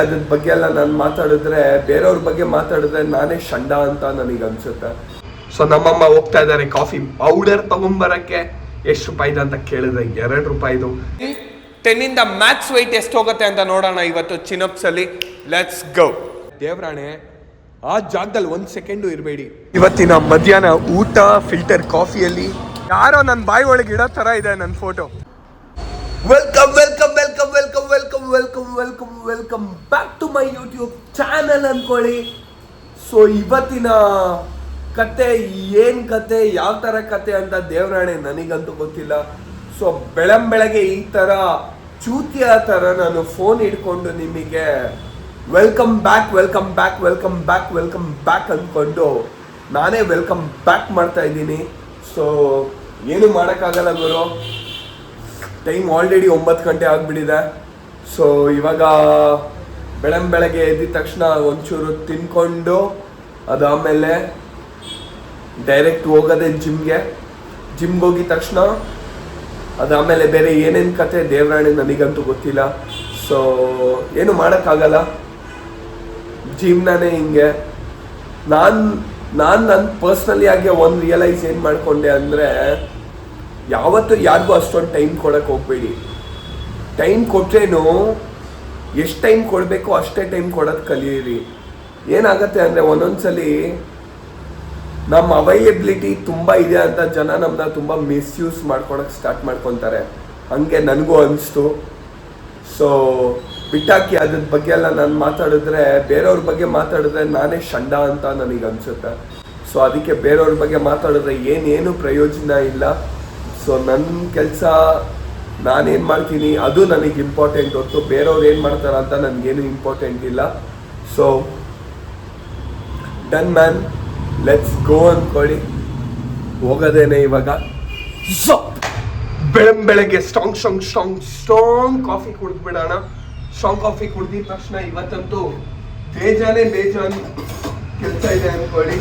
ಅದ್ರ ಬಗ್ಗೆ ಎಲ್ಲ ನಾನು ಮಾತಾಡಿದ್ರೆ ಬೇರೆಯವ್ರ ಬಗ್ಗೆ ಮಾತಾಡಿದ್ರೆ ನಾನೇ ಷಂಡ ಅಂತ ನನಗೆ ಅನ್ಸುತ್ತೆ. ಸೊ ನಮ್ಮಮ್ಮ ಹೋಗ್ತಾ ಇದ್ದಾರೆ ಕಾಫಿ ಪೌಡರ್ ತಗೊಂಬರಕ್ಕೆ. ಎಷ್ಟು ರೂಪಾಯಿದ ಅಂತ ಕೇಳಿದ್ರೆ ₹2. 10 ಮ್ಯಾಕ್ಸ್ ವೆಯ್ಟ್ ಎಷ್ಟು ಹೋಗುತ್ತೆ ಅಂತ ನೋಡೋಣ ಇವತ್ತು ಚಿನಪ್ಸ್ ಅಲ್ಲಿ. Let's go. ದೇವ್ರಾಣೆ ಆ ಜಾಗದಲ್ಲಿ 1 ಸೆಕೆಂಡು ಇರಬೇಡಿ. ಇವತ್ತಿನ ಮಧ್ಯಾಹ್ನ ಊಟ ಫಿಲ್ಟರ್ ಕಾಫಿಯಲ್ಲಿ ಯಾರೋ ನನ್ನ ಬಾಯಿ ಒಳಗೆ ಇಡೋ ತರ ಇದೆ ನನ್ನ photo. Welcome welcome welcome welcome welcome welcome welcome welcome back to my YouTube channel ಅನ್ಕೊಳ್ಳಿ. ಸೊ ಇವತ್ತಿನ ಕತೆ ಏನು ಕತೆ, ಯಾವ ಥರ ಕತೆ ಅಂತ ದೇವರಾಣೆ ನನಗಂತೂ ಗೊತ್ತಿಲ್ಲ. ಸೊ ಬೆಳಗ್ಗೆ ಈ ಥರ ಚೂತಿಯ ಥರ ನಾನು ಫೋನ್ ಹಿಡ್ಕೊಂಡು ನಿಮಗೆ welcome back welcome back welcome back welcome back ಅಂದ್ಕೊಂಡು ನಾನೇ ವೆಲ್ಕಮ್ ಬ್ಯಾಕ್ ಮಾಡ್ತಾ ಇದ್ದೀನಿ. ಸೊ ಏನು ಮಾಡೋಕ್ಕಾಗಲ್ಲ ಗುರು, ಟೈಮ್ ಆಲ್ರೆಡಿ 9 ಗಂಟೆ ಆಗಿಬಿಟ್ಟಿದೆ. ಸೊ ಇವಾಗ ಬೆಳಗ್ಗೆ ಎದ್ದಿದ ತಕ್ಷಣ ಒಂಚೂರು ತಿನ್ಕೊಂಡು ಅದಾದಮೇಲೆ ಡೈರೆಕ್ಟ್ ಹೋಗೋದೆ ಜಿಮ್ಗೆ ಹೋಗಿದ ತಕ್ಷಣ ಅದಾದಮೇಲೆ ಬೇರೆ ಏನೇನು ಕತೆ ದೇವರಾಣೆ ನನಗಂತೂ ಗೊತ್ತಿಲ್ಲ. ಸೊ ಏನು ಮಾಡೋಕ್ಕಾಗಲ್ಲ, ಜೀವನನೇ ಹಿಂಗೆ. ನಾನು ನನ್ನ ಪರ್ಸ್ನಲಿ ಆಗಿ ಒಂದು ರಿಯಲೈಸ್ ಏನು ಮಾಡಿಕೊಂಡೆ ಅಂದರೆ, ಯಾವತ್ತೂ ಯಾರಿಗೂ ಅಷ್ಟೊಂದು ಟೈಮ್ ಕೊಡೋಕ್ಕೆ ಹೋಗಬೇಡಿ. ಟೈಮ್ ಕೊಟ್ರೇನು ಎಷ್ಟು ಟೈಮ್ ಕೊಡಬೇಕು ಅಷ್ಟೇ ಟೈಮ್ ಕೊಡೋದು ಕಲಿಯಿರಿ. ಏನಾಗುತ್ತೆ ಅಂದರೆ ಒಂದೊಂದ್ಸಲಿ ನಮ್ಮ ಅವೈಲೇಬಿಲಿಟಿ ತುಂಬ ಇದೆ ಅಂತ ಜನ ನಮ್ಮನ್ನ ತುಂಬ ಮಿಸ್ಯೂಸ್ ಮಾಡ್ಕೊಳಕ್ಕೆ ಸ್ಟಾರ್ಟ್ ಮಾಡ್ಕೊತಾರೆ. ಹಾಗೆ ನನಗೂ ಅನಿಸ್ತು. ಸೊ ಬಿಟ್ಟಾಕಿ ಅದ್ರ ಬಗ್ಗೆ ಎಲ್ಲ ನಾನು ಮಾತಾಡಿದ್ರೆ ಬೇರೆಯವ್ರ ಬಗ್ಗೆ ಮಾತಾಡಿದ್ರೆ ನಾನೇ ಷಂಡ ಅಂತ ನನಗೆ ಅನಿಸುತ್ತೆ. ಸೊ ಅದಕ್ಕೆ ಬೇರೆಯವ್ರ ಬಗ್ಗೆ ಮಾತಾಡಿದ್ರೆ ಏನೇನು ಪ್ರಯೋಜನ ಇಲ್ಲ. ಸೊ ನನ್ನ ಕೆಲಸ ನಾನೇನು ಮಾಡ್ತೀನಿ ಅದು ನನಗೆ ಇಂಪಾರ್ಟೆಂಟ್ ಹೊತ್ತು ಬೇರೆಯವ್ರು ಏನು ಮಾಡ್ತಾರೆ ಅಂತ ನನಗೇನು ಇಂಪಾರ್ಟೆಂಟ್ ಇಲ್ಲ. So done man, let's go ಅಂದ್ಕೊಳ್ಳಿ. ಹೋಗೋದೇನೆ ಇವಾಗ. ಸೊ ಬೆಳಗ್ಗೆ ಸ್ಟ್ರಾಂಗ್ ಕಾಫಿ ಕುಡಿದ್ಬಿಡೋಣ. ಸ್ಟ್ರಾಂಗ್ ಕಾಫಿ ಕುಡ್ದಿದ ತಕ್ಷಣ ಇವತ್ತಂತೂ ಬೇಜಾನ್ ಕೆಲಸ ಇದೆ ಅಂದ್ಕೊಳ್ಳಿ.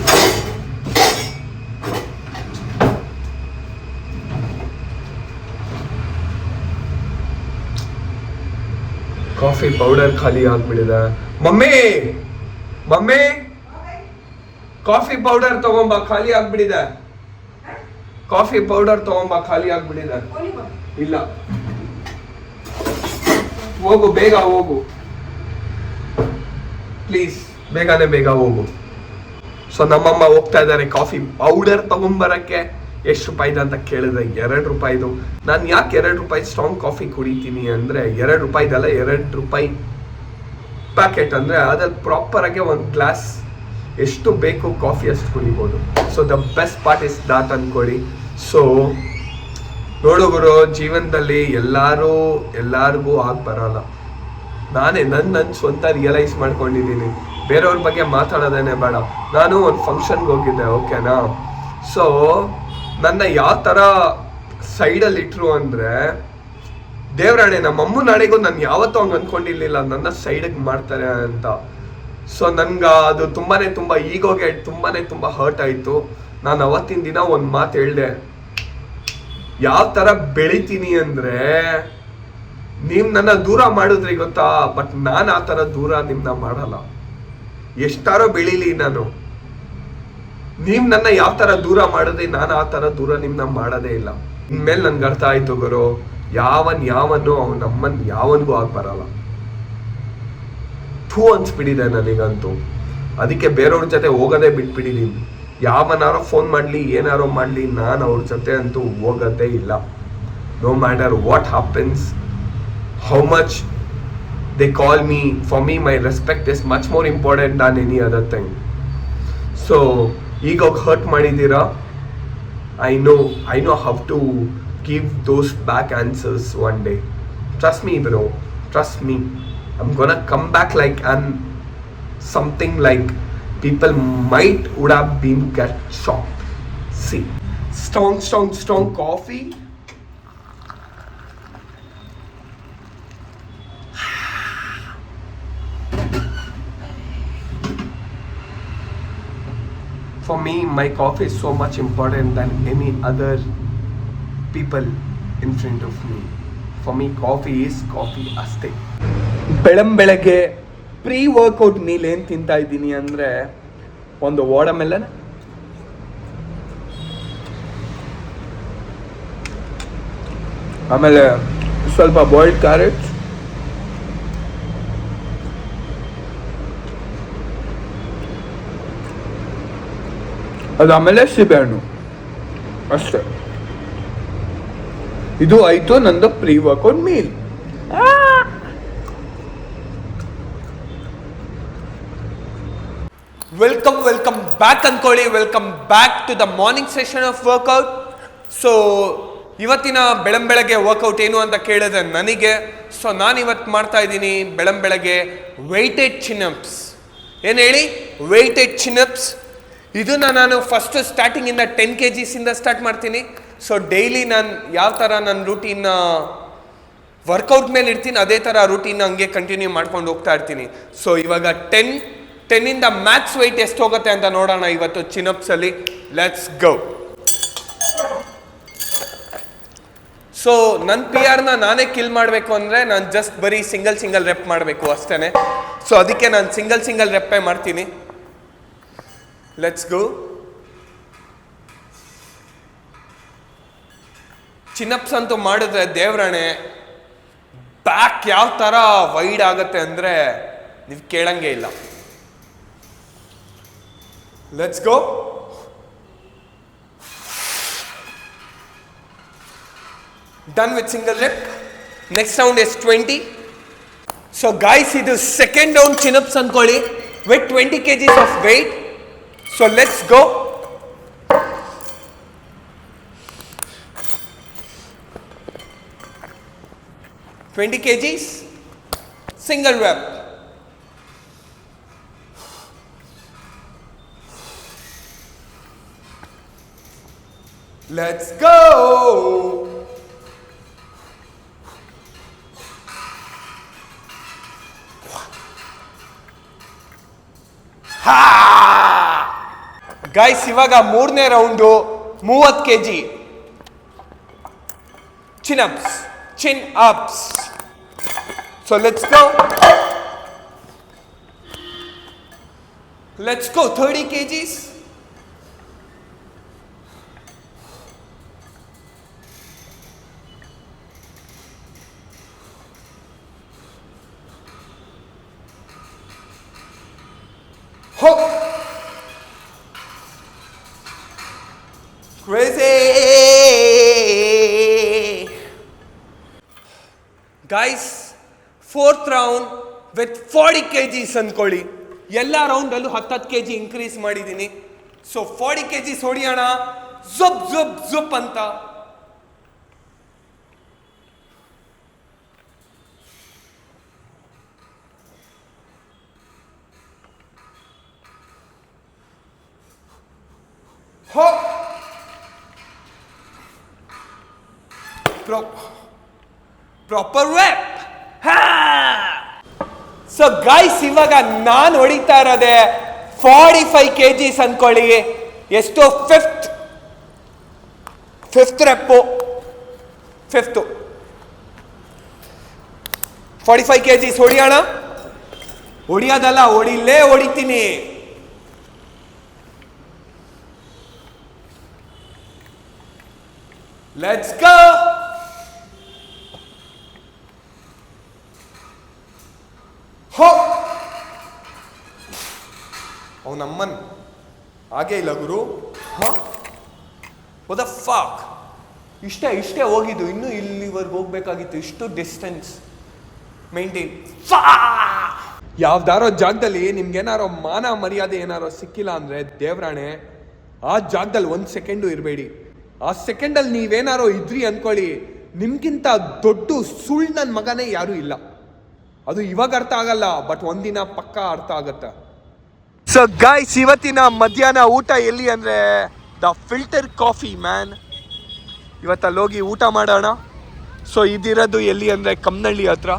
ಕಾಫಿ ಪೌಡರ್ ಖಾಲಿ ಆಗ್ಬಿಡಿದೆ. ಮಮ್ಮಿ ಕಾಫಿ ಪೌಡರ್ ತಗೊಂಬ, ಖಾಲಿ ಆಗ್ಬಿಡಿದೆ. ಕಾಫಿ ಪೌಡರ್ ತಗೊಂಬ, ಖಾಲಿ ಆಗ್ಬಿಡಿದೆ. ಇಲ್ಲ ಹೋಗು, ಬೇಗ ಹೋಗು ಪ್ಲೀಸ್, ಬೇಗ ಹೋಗು. ಸೊ ನಮ್ಮಮ್ಮ ಹೋಗ್ತಾ ಇದ್ದಾರೆ ಕಾಫಿ ಪೌಡರ್ ತಗೊಂಬರಕ್ಕೆ. ಎಷ್ಟು ರೂಪಾಯಿದ ಅಂತ ಕೇಳಿದ್ರೆ ₹2. ನಾನು ಯಾಕೆ ₹2 ಸ್ಟ್ರಾಂಗ್ ಕಾಫಿ ಕುಡಿತೀನಿ ಅಂದರೆ, ₹2ದಲ್ಲ, ₹2 ಪ್ಯಾಕೆಟ್ ಅಂದರೆ ಅದ್ರಲ್ಲಿ ಪ್ರಾಪರಾಗೆ ಒಂದು ಗ್ಲಾಸ್ ಎಷ್ಟು ಬೇಕು ಕಾಫಿ ಅಷ್ಟು ಕುಡಿಬೋದು. So the best part is that ಅಂದ್ಕೊಳ್ಳಿ. ಸೊ ನೋಡುಗರು, ಜೀವನದಲ್ಲಿ ಎಲ್ಲರಿಗೂ ಆಗಿ ಬರೋಲ್ಲ. ನಾನೇ ನನ್ನ ಸ್ವಂತ ರಿಯಲೈಸ್ ಮಾಡ್ಕೊಂಡಿದ್ದೀನಿ. ಬೇರೆಯವ್ರ ಬಗ್ಗೆ ಮಾತಾಡೋದೇನೆ ಬೇಡ. ನಾನು ಒಂದು ಫಂಕ್ಷನ್ಗೆ ಹೋಗಿದ್ದೆ, ಓಕೆನಾ. ಸೊ ನನ್ನ ಯಾವ ಥರ ಸೈಡಲ್ಲಿ ಇಟ್ಟರು ಅಂದರೆ, ದೇವರಾಣೆ ನಮ್ಮಮ್ಮ ನಾಳೆಗೂ ನಾನು ಯಾವತ್ತೂ ಹಂಗೆ ಅಂದ್ಕೊಂಡಿರ್ಲಿಲ್ಲ ನನ್ನ ಸೈಡಿಗೆ ಮಾಡ್ತಾರೆ ಅಂತ. ಸೊ ನನ್ಗೆ ಅದು ತುಂಬ ಈಗೋಗೆ ತುಂಬ ಹರ್ಟ್ ಆಯಿತು. ನಾನು ಅವತ್ತಿನ ದಿನ ಒಂದು ಮಾತು ಹೇಳಿದೆ, ಯಾವ ಥರ ಬೆಳಿತೀನಿ ಅಂದರೆ, ನೀವು ನನ್ನ ದೂರ ಮಾಡಿದ್ರಿ ಗೊತ್ತಾ, ಬಟ್ ನಾನು ಆ ಥರ ದೂರ ನಿಮ್ಮನ್ನ ಮಾಡಲ್ಲ. ಎಷ್ಟಾರೋ ಬೆಳೀಲಿ ನಾನು, ನೀವು ನನ್ನ ಯಾವ ಥರ ದೂರ ಮಾಡಿದ್ರಿ ನಾನು ಆ ಥರ ದೂರ ನಿಮ್ಮನ್ನ ಮಾಡೋದೇ ಇಲ್ಲ. ಇನ್ಮೇಲೆ ನನ್ಗೆ ಅರ್ಥ ಆಯ್ತು ಗುರು, ಯಾವನು ನಮ್ಮನ್ನು ಯಾವನಿಗೂ ಆಗಿ ಬರಲ್ಲ. ಥೂ ಅನ್ಸ್ಬಿಟ್ಟಿದೆ ನನಗಂತೂ. ಅದಕ್ಕೆ ಬೇರೆಯವ್ರ ಜೊತೆ ಹೋಗೋದೇ ಬಿಟ್ಬಿಟ್ಟಿದ್ದೀನಿ. ಯಾವನಾರೋ ಫೋನ್ ಮಾಡಲಿ ಏನಾರೋ ಮಾಡಲಿ, ನಾನು ಅವ್ರ ಜೊತೆ ಅಂತೂ ಹೋಗೋದೇ ಇಲ್ಲ. No matter what happens, how much they call me, for me my respect is much more important than any other thing. So ಈಗ ಹರ್ಟ್ ಮಾಡಿದ್ದೀರಾ, I know how to give those back answers one day. Trust me bro, trust me. I'm gonna come back like something like people would have been get shocked. See, strong coffee. For me, my coffee is so much important than any other people in front of me. For me, coffee is coffee ಅಷ್ಟೇ. ಬೆಳಗ್ಗೆ pre workout meal ಏನು ತಿಂತಾ ಇದ್ದೀನಿ ಅಂದರೆ ಒಂದು watermelon, ಆಮೇಲೆ ಸ್ವಲ್ಪ boiled carrot, ಅದಾದಮೇಲೆ ಸಿಬೆಹಣ್ಣು, ಅಷ್ಟೇ. ಇದು ಆಯಿತು ನಂದು pre workout meal. Welcome back ಅನ್ಕೊಳ್ಳಿ. Welcome back to the morning session of workout. So ಇವತ್ತಿನ ಬೆಳಗ್ಗೆ ವರ್ಕೌಟ್ ಏನು ಅಂತ ಕೇಳಿದ್ರೆ ನನಗೆ, ಸೊ ನಾನು ಇವತ್ತು ಮಾಡ್ತಾ ಇದ್ದೀನಿ ಬೆಳಗ್ಗೆ ವೆಯ್ಟೆಡ್ ಚಿನ್ಅಪ್ಸ್. ಏನು ಹೇಳಿ? ವೆಯ್ಟೆಡ್ ಚಿನ್ಅಪ್ಸ್. ಇದನ್ನು ನಾನು ಫಸ್ಟ್ ಸ್ಟಾರ್ಟಿಂಗಿಂದ 10 kgs ಸ್ಟಾರ್ಟ್ ಮಾಡ್ತೀನಿ. ಸೊ ಡೈಲಿ ನಾನು ಯಾವ ಥರ ನನ್ನ ರೂಟೀನ್ ವರ್ಕೌಟ್ ಮೇಲೆ ಇರ್ತೀನಿ ಅದೇ ಥರ ರೂಟೀನ್ ಹಂಗೆ ಕಂಟಿನ್ಯೂ ಮಾಡ್ಕೊಂಡು ಹೋಗ್ತಾ ಇರ್ತೀನಿ. ಸೊ ಇವಾಗ 10 ಮ್ಯಾಕ್ಸ್ ವೆಯ್ಟ್ ಎಷ್ಟು ಹೋಗುತ್ತೆ ಅಂತ ನೋಡೋಣ ಇವತ್ತು ಚಿನ್ಅಪ್ಸಲ್ಲಿ. Let's go. ಸೊ ನನ್ನ PR ನಾನೇ ಕಿಲ್ ಮಾಡಬೇಕು ಅಂದರೆ ನಾನು ಜಸ್ಟ್ ಬರೀ ಸಿಂಗಲ್ ರೆಪ್ ಮಾಡಬೇಕು ಅಷ್ಟೇ. ಸೊ ಅದಕ್ಕೆ ನಾನು ಸಿಂಗಲ್ ರೆಪ್ಪೇ ಮಾಡ್ತೀನಿ. Let's go. ಚಿನ್ಅಪ್ಸ್ ಅಂತೂ ಮಾಡಿದ್ರೆ ದೇವ್ರಾಣೆ ಬ್ಯಾಕ್ ಯಾವ ಥರ ವೈಡ್ ಆಗುತ್ತೆ ಅಂದರೆ ನೀವು ಕೇಳಂಗೆ ಇಲ್ಲ. Let's go. Done with single rep. Next round is 20. So guys, ಇದು ಸೆಕೆಂಡ್ ರೌಂಡ್ ಚಿನ್ಅಪ್ಸ್ ಅನ್ಕೊಳ್ಳಿ with 20 kgs of weight. So let's go. $20 kgs, single rep. Let's go. Guys ಇವಾಗ ಮೂರನೇ round 30 kg chin ups. So let's go 30 kgs. Ho. Crazy. Guys, fourth round with 40 kgs ಅನ್ಕೊಳ್ಳಿ. ಎಲ್ಲ ರೌಂಡಲ್ಲೂ 10 kg increase ಮಾಡಿದ್ದೀನಿ. So 40 kgs ಹೊಡಿಯೋಣ ಜುಪ್ ಅಂತ. ಹೋ. Proper rep. So guys ಇವಾಗ ನಾನು ಹೊಡಿತಾ ಇರೋದೆ 45 kgs ಅನ್ಕೊಳ್ಳಿ. ಎಷ್ಟು? Fifth ರೆಪ್ಪು, 45 kgs ಹೊಡಿಯೋಣ. ಹೊಡಿಯೋದಲ್ಲ, ಹೊಡಿತೀನಿ. Let's go. Ho. ಅವನಮ್ಮನ್ ಹಾಗೆ ಇಲ್ಲ ಗುರು. what the fuck. ಇಷ್ಟೇ ಹೋಗಿದ್ದು, ಇನ್ನೂ ಇಲ್ಲಿವರೆಗೆ ಹೋಗ್ಬೇಕಾಗಿತ್ತು. ಇಷ್ಟು ಡಿಸ್ಟೆನ್ಸ್ ಮೇಂಟೈನ್. ಯಾವ್ದಾರೋ ಜಾಗದಲ್ಲಿ ನಿಮ್ಗೇನಾರೋ ಮಾನ ಮರ್ಯಾದೆ ಏನಾರೋ ಸಿಕ್ಕಿಲ್ಲ ಅಂದ್ರೆ ದೇವ್ರಾಣೆ ಆ ಜಾಗದಲ್ಲಿ 1 ಸೆಕೆಂಡು ಇರಬೇಡಿ. ಆ ಸೆಕೆಂಡಲ್ಲಿ ನೀವೇನಾರೋ ಇದ್ರಿ ಅನ್ಕೊಳ್ಳಿ, ನಿಮ್ಗಿಂತ ದೊಡ್ಡ ಸುಳ್ಳು ನನ್ನ ಮಗನೇ ಯಾರೂ ಇಲ್ಲ. ಅದು ಇವಾಗ ಅರ್ಥ ಆಗಲ್ಲ, ಬಟ್ ಒಂದಿನ ಪಕ್ಕ ಅರ್ಥ ಆಗತ್ತೆ. ಸೊ ಗೈಸ್ ಇವತ್ತಿನ ಮಧ್ಯಾಹ್ನ ಊಟ ಎಲ್ಲಿ ಅಂದರೆ ದ ಫಿಲ್ಟರ್ ಕಾಫಿ ಮ್ಯಾನ್. ಇವತ್ತಲ್ಲಿ ಹೋಗಿ ಊಟ ಮಾಡೋಣ. ಸೊ ಇದಿರೋದು ಎಲ್ಲಿ ಅಂದರೆ ಕಮ್ಮನಹಳ್ಳಿ ಹತ್ರ.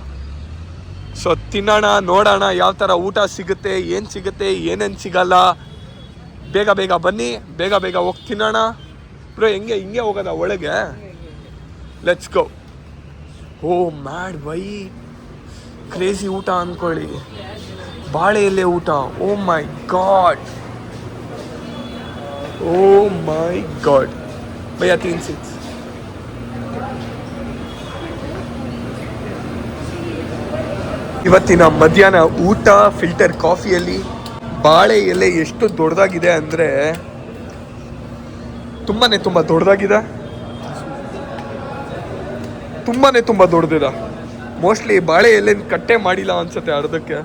ಸೊ ತಿನ್ನೋಣ, ನೋಡೋಣ ಯಾವ ಥರ ಊಟ ಸಿಗುತ್ತೆ, ಏನು ಸಿಗುತ್ತೆ, ಏನೇನು ಸಿಗಲ್ಲ. ಬೇಗ ಬನ್ನಿ, ಬೇಗ ಹೋಗಿ ತಿನ್ನೋಣ. ಬ್ರೋ ಹಿಂಗೆ ಹೋಗೋದ ಒಳಗೆ? Let's go. ಓ ಮ್ಯಾಡ್ ಬೈ, ಕ್ರೇಜಿ ಊಟ ಅಂದ್ಕೊಳ್ಳಿ. ಬಾಳೆ ಎಲೆ ಊಟ. Oh my god, oh my god. ಭಯ್ಯ 3-6. ಇವತ್ತಿನ ಮಧ್ಯಾಹ್ನ ಊಟ ಫಿಲ್ಟರ್ ಕಾಫಿಯಲ್ಲಿ ಬಾಳೆ ಎಲೆ ಎಷ್ಟು ದೊಡ್ಡದಾಗಿದೆ ಅಂದರೆ ತುಂಬ ದೊಡ್ಡದಾಗಿದೆ, ತುಂಬ ದೊಡ್ಡದಿದೆ. ಮೋಸ್ಟ್ಲಿ ಬಾಳೆ ಎಲೆನ ಕಟ್ಟೆ ಮಾಡಿಲ್ಲ ಅನ್ಸುತ್ತೆ ಅರ್ಧಕ್ಕೆ.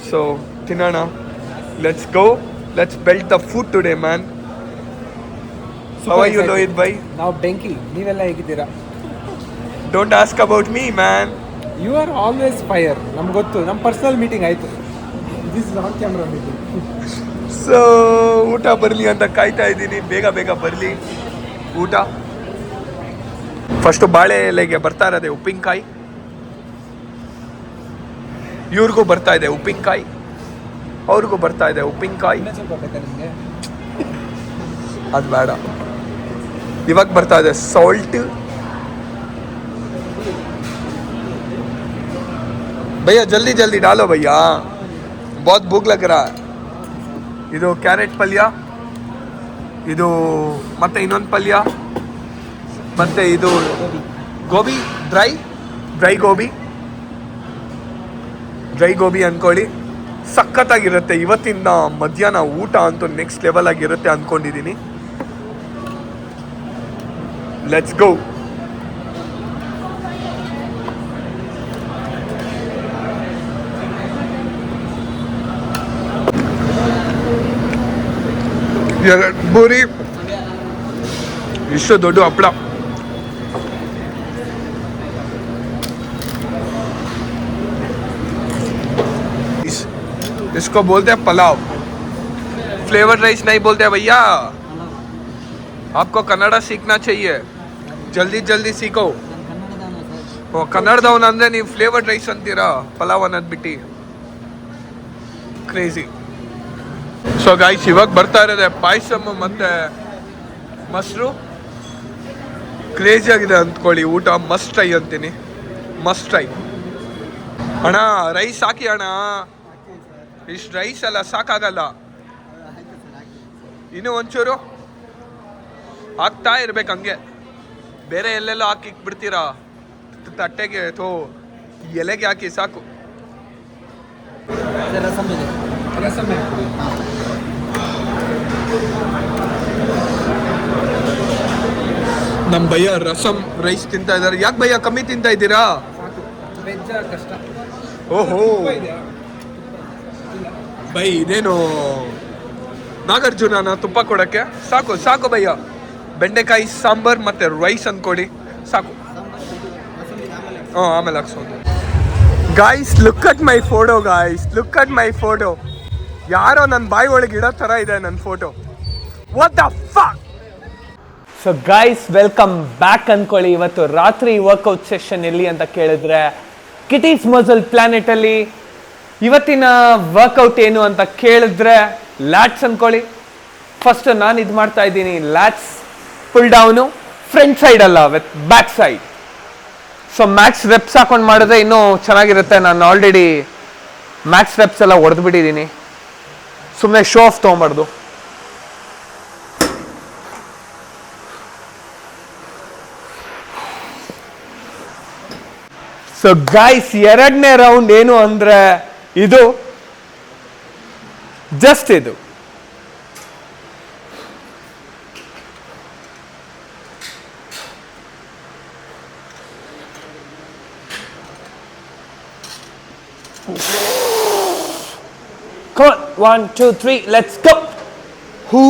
ಸೊ ತಿನ್ನೋಣ. Let's go, let's belt the food today man. How are you Lohith ಬೈ? ನಾವು ಬೆಂಕಿ, ನೀವೆಲ್ಲ ಹೇಗಿದ್ದೀರಾ? Don't ask about me man. You are always fire. ನಮ್ಗೆ ಗೊತ್ತು, ನಮ್ಮ ಪರ್ಸನಲ್ ಮೀಟಿಂಗ್ ಆಯಿತು. This is on camera meeting. So ಊಟ ಬರಲಿ ಅಂತ ಕಾಯ್ತಾ ಇದ್ದೀನಿ. ಬೇಗ ಬರಲಿ ಊಟ. ಫಸ್ಟು ಬಾಳೆ ಎಲೆಗೆ ಬರ್ತಾ ಇರೋದೆ ಉಪ್ಪಿನಕಾಯಿ. ಇವ್ರಿಗೂ ಬರ್ತಾ ಇದೆ ಉಪ್ಪಿನಕಾಯಿ, ಅವ್ರಿಗೂ ಬರ್ತಾ ಇದೆ ಉಪ್ಪಿನಕಾಯಿ. ನಿಮಗೆ ಅದು ಬೇಡ. ಇವಾಗ ಬರ್ತಾ ಇದೆ ಸಾಲ್ಟ್. ಭಯ್ಯ ಜಲ್ದಿ ಡಾಲೋ ಭಯ್ಯ, ಬಹುತ್ ಭೂಕ್ ಲಗ್ ರಹಾ. ಇದು ಕ್ಯಾರೆಟ್ ಪಲ್ಯ, ಇದು ಮತ್ತೆ ಇನ್ನೊಂದು ಪಲ್ಯ, ಮತ್ತೆ ಇದು ಗೋಬಿ, ಡ್ರೈ ಗೋಬಿ ಅಂದ್ಕೊಳ್ಳಿ. ಸಖತ್ತಾಗಿರುತ್ತೆ. ಇವತ್ತಿನ ಮಧ್ಯಾಹ್ನ ಊಟ ಅಂತೂ ನೆಕ್ಸ್ಟ್ ಲೆವೆಲ್ ಆಗಿರುತ್ತೆ ಅಂದ್ಕೊಂಡಿದ್ದೀನಿ. Let's go. ಎರಡು ಬೂರಿ, ಇಷ್ಟು ದೊಡ್ಡ ಹಪ್ಪಳ. इसको बोलते हैं पलाव. फ्लेवर राइस नहीं बोलते हैं भैया. आपको कन्नड़ सीखना चाहिए. जल्दी सीखो. ಕನ್ನಡದವನು ಅಂದರೆ ನೀವು ಫ್ಲೇವರ್ಡ್ ರೈಸ್ ಅಂತೀರಾ, ಪಲಾವ್ ಅನ್ನೋದು ಬಿಟ್ಟು. ಕ್ರೇಜಿ. ಸೊ ಗಾಯ್ಸ್, ಇವಾಗ ಬರ್ತಾ ಇರೋದೆ ಪಾಯಸಮ್ ಮತ್ತು ಮೊಸರು. ಕ್ರೇಜಿ ಆಗಿದೆ ಅಂದ್ಕೊಳ್ಳಿ ಊಟ. ಮಸ್ಟ್ ಟ್ರೈ ಅಂತೀನಿ, ಮಸ್ಟ್ ಟ್ರೈ. ಅಣ್ಣ ರೈಸ್ ಹಾಕಿ ಅಣ್ಣ, ಇಷ್ಟು ರೈಸ್ ಅಲ್ಲ ಸಾಕಾಗಲ್ಲ. ಇನ್ನೂ ಒಂಚೂರು ಹಾಕ್ತಾ ಇರ್ಬೇಕು ಹಂಗೆ. ಬೇರೆ ಎಲ್ಲೆಲ್ಲೋ ಹಾಕಿ ಬಿಡ್ತೀರಾ ತಟ್ಟೆಗೆ, ಎಲೆಗೆ ಹಾಕಿ ಸಾಕು. ನಮ್ಮ ಭಯ್ಯ ರಸಮ್ ರೈಸ್ ತಿಂತಾ ಇದ್ದಾರೆ. ಯಾಕೆ ಭಯ್ಯ ಕಮ್ಮಿ ತಿಂತಾ ಇದ್ದೀರಾ? ಓಹೋ ಬೈ, ಇದೇನು ನಾಗಾರ್ಜುನ ತುಪ್ಪ ಕೊಡೋಕ್ಕೆ? ಸಾಕು ಭಯ್ಯ. ಬೆಂಡೆಕಾಯಿ ಸಾಂಬಾರ್ ಮತ್ತು ರೈಸ್ ಅಂದ್ಕೊಡಿ ಸಾಕು. ಆಮೇಲೆ ಹಾಕ್ಸೋದು. Guys look at my photo. ಯಾರೋ ನನ್ನ ಬಾಯಿ ಒಳಗೆ ಇಡೋ ಥರ ಇದೆ ನನ್ನ photo. What the fuck. So guys, welcome back ಅಂದ್ಕೊಳ್ಳಿ. ಇವತ್ತು ರಾತ್ರಿ ವರ್ಕೌಟ್ ಸೆಷನ್ ಎಲ್ಲಿ ಅಂತ ಕೇಳಿದ್ರೆ ಕಿಟೀಸ್ ಮಸಲ್ ಪ್ಲಾನೆಟಲ್ಲಿ. ಇವತ್ತಿನ ವರ್ಕೌಟ್ ಏನು ಅಂತ ಕೇಳಿದ್ರೆ ಲ್ಯಾಟ್ಸ್ ಅಂದ್ಕೊಳ್ಳಿ. ಫಸ್ಟ್ ನಾನು ಇದು ಮಾಡ್ತಾ ಇದ್ದೀನಿ, lats pull down, front side ಅಲ್ಲ, with back side. So max reps ಹಾಕೊಂಡು ಮಾಡಿದ್ರೆ ಇನ್ನೂ ಚೆನ್ನಾಗಿರುತ್ತೆ. ನಾನು ಆಲ್ರೆಡಿ ಮ್ಯಾಕ್ಸ್ ರೆಪ್ಸ್ ಎಲ್ಲ ಹೊಡೆದ್ಬಿಟ್ಟಿದ್ದೀನಿ, ಸುಮ್ಮನೆ ಶೋ ಆಫ್ ತೊಗೊಂಬಾರ್ದು. ಸೊ ಗೈಸ್, ಎರಡನೇ ರೌಂಡ್ ಏನು ಅಂದ್ರೆ ಇದು, ಜಸ್ಟ್ ಇದು. Come on, 1, 2, 3, let's go. Who?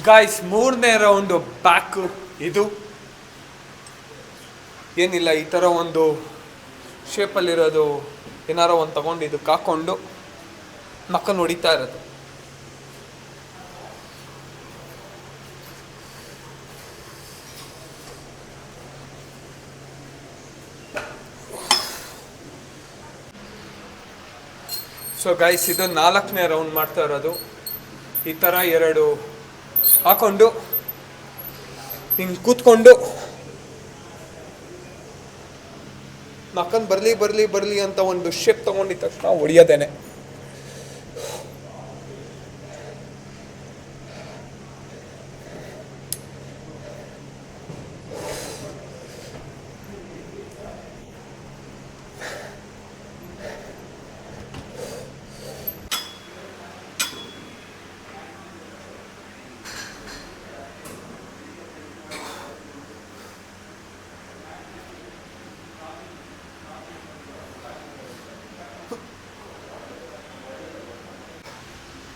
Guys, ಮೂರನೇ ರೌಂಡು ಬ್ಯಾಕ್. ಇದು ಏನಿಲ್ಲ, ಈ ಥರ ಒಂದು ಶೇಪಲ್ಲಿರೋದು ಏನಾರೋ ಒಂದು ತಗೊಂಡು ಇದಕ್ಕೆ ಹಾಕ್ಕೊಂಡು ನಕ್ಕ ಹೊಡಿತಾ ಇರೋದು. ಸೊ ಗೈಸ್, ಇದು 4ನೇ ರೌಂಡ್ ಮಾಡ್ತಾ ಇರೋದು. ಈ ಥರ ಎರಡು ಹಾಕೊಂಡು ಹಿಂಗೆ ಕೂತ್ಕೊಂಡು ನಕ್ಕನ್ ಬರಲಿ ಅಂತ ಒಂದು ಶೇಪ್ ತಗೊಂಡಿದ ತಕ್ಷಣ ಹೊಡಿಯೋದೇನೆ.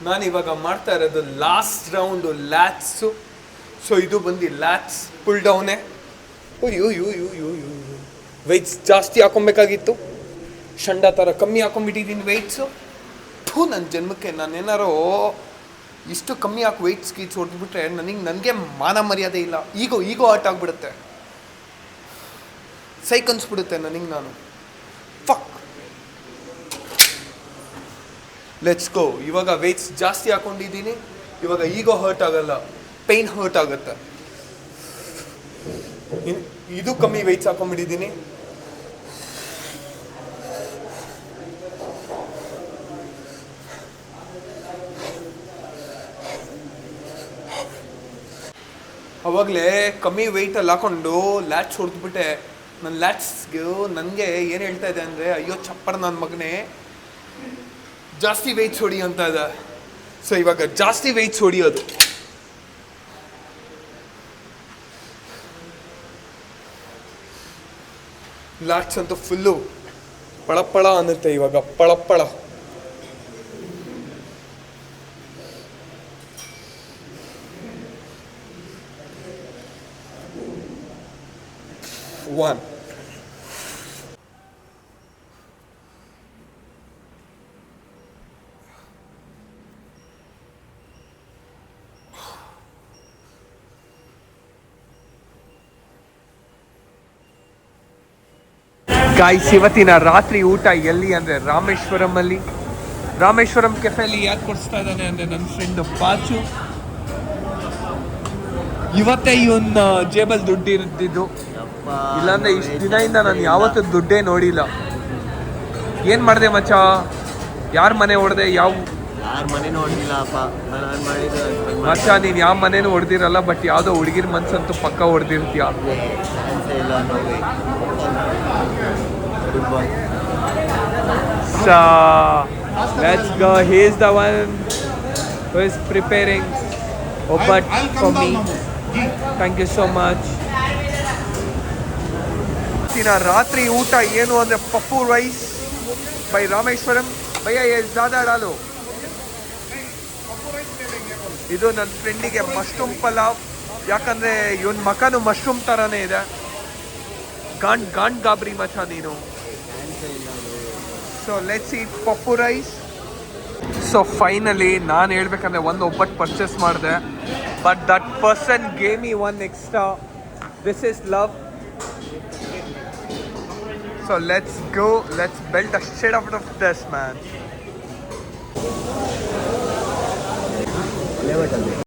ನಾನು ಇವಾಗ ಮಾಡ್ತಾ ಇರೋದು ಲಾಸ್ಟ್ ರೌಂಡು ಲ್ಯಾಟ್ಸು. ಸೊ ಇದು ಬಂದು ಲ್ಯಾಟ್ಸ್ ಪುಲ್ ಡೌನೇ. ವೆಯ್ಟ್ಸ್ ಜಾಸ್ತಿ ಹಾಕೊಬೇಕಾಗಿತ್ತು, ಶಂಡ ಥರ ಕಮ್ಮಿ ಹಾಕೊಂಡ್ಬಿಟ್ಟಿದ್ದೀನಿ ವೆಯ್ಟ್ಸು. ನನ್ನ ಜನ್ಮಕ್ಕೆ ನಾನೇನಾರೋ ಇಷ್ಟು ಕಮ್ಮಿ ಹಾಕಿ ವೆಯ್ಟ್ಸ್ ಗೀಟ್ಸ್ ಹೊಡೆದ್ಬಿಟ್ರೆ ನನಗೆ ಮಾನ ಮರ್ಯಾದೆ ಇಲ್ಲ. ಈಗೋ ಆರ್ಟ್ ಆಗಿಬಿಡುತ್ತೆ, ಸೈಕ್ ಅನ್ಸ್ಬಿಡುತ್ತೆ ನನಗೆ. ನಾನು ಫಕ್ ಲೆಟ್ಸ್ ಗೋ. ಇವಾಗ ವೆಯ್ಟ್ಸ್ ಜಾಸ್ತಿ ಹಾಕೊಂಡಿದ್ದೀನಿ, ಇವಾಗ ಈಗೋ ಹರ್ಟ್ ಆಗಲ್ಲ, ಪೈನ್ ಹರ್ಟ್ ಆಗುತ್ತೆ. ಇದು ಕಮ್ಮಿ ವೆಯ್ಟ್ಸ್ ಹಾಕೊಂಡ್ಬಿಟ್ಟಿದ್ದೀನಿ. ಅವಾಗಲೇ ಕಮ್ಮಿ ವೆಯ್ಟಲ್ಲಿ ಹಾಕೊಂಡು ಲ್ಯಾಟ್ಸ್ ಹೊಡೆದ್ಬಿಟ್ಟೆ. ನನ್ನ ಲ್ಯಾಟ್ಸ್ಗೆ ನನಗೆ ಏನು ಹೇಳ್ತಾ ಇದೆ ಅಂದರೆ, ಅಯ್ಯೋ ಚಪ್ಪರ್ ನನ್ನ ಮಗನೇ, ಜಾಸ್ತಿ ವೆಯ್ಟ್ಸ್ ಹೊಡಿ ಅಂತ ಇದೆ. ಸೊ ಇವಾಗ ಜಾಸ್ತಿ ವೆಯ್ಟ್ಸ್ ಹೊಡಿಯೋದು. ಲ್ಯಾಟ್ಸ್ ಅಂತೂ ಫುಲ್ಲು ಪಳಪಳ ಅನ್ನುತ್ತೆ ಇವಾಗ, ಪಳಪಳ. One. ಗಾಯ್ಸ್, ಇವತ್ತಿನ ರಾತ್ರಿ ಊಟ ಎಲ್ಲಿ ಅಂದರೆ ರಾಮೇಶ್ವರಂ ಕೆಫೆಯಲ್ಲಿ ಯಾಕೆ ಕೊಡಿಸ್ತಾ ಇದ್ದಾನೆ ಅಂದರೆ ನನ್ನ ಫ್ರೆಂಡ್ ಪಾಚು. ಇವತ್ತೇ ಇವನ್ ಜೇಬಲ್ ದುಡ್ಡು ಇರ್ತಿದ್ದು, ಇಲ್ಲಾಂದ್ರೆ ಇಷ್ಟು ದಿನದಿಂದ ನಾನು ಯಾವತ್ತೂ ದುಡ್ಡೇ ನೋಡಿಲ್ಲ. ಏನು ಮಾಡಿದೆ ಮಚ್ಚ? ಯಾರ ಮನೆ ಹೊಡೆದೆ? ಮಚ್ಚ ನೀನು ಯಾವ ಮನೇನು ಹೊಡೆದಿರಲ್ಲ, ಬಟ್ ಯಾವುದೋ ಹುಡುಗಿರ ಮನ್ಸಂತೂ ಪಕ್ಕ ಹೊಡೆದಿರ್ತೀಯ. So let's go. He is the one who is preparing Obat for me. Thank you so much. ರಾತ್ರಿ ಊಟ ಏನು ಅಂದರೆ ಪಪ್ಪು ರೈಸ್ ಬೈ ರಾಮೇಶ್ವರಂ. ಭಯ್ಯ ಜ್ಯಾದಾ ಡಾಲು. ಇದು ನನ್ನ ಫ್ರೆಂಡಿಗೆ ಮಶ್ರೂಮ್ ಪಲಾವ್, ಯಾಕಂದರೆ ಇವನ್ ಮಕನು ಮಶ್ರೂಮ್ ಥರನೇ ಇದೆ. ಗಾಂಡ್ ಗಾಬ್ರಿ ಮಚ ನೀನು. So let's eat pappu rice. So finally ನಾನು ಹೇಳ್ಬೇಕಂದ್ರೆ ಒಂದು ಒಬ್ಬಟ್ಟು ಪರ್ಚೇಸ್ ಮಾಡಿದೆ, but that person gave me one extra. This is love. So let's go, let's build a shit out of this, man.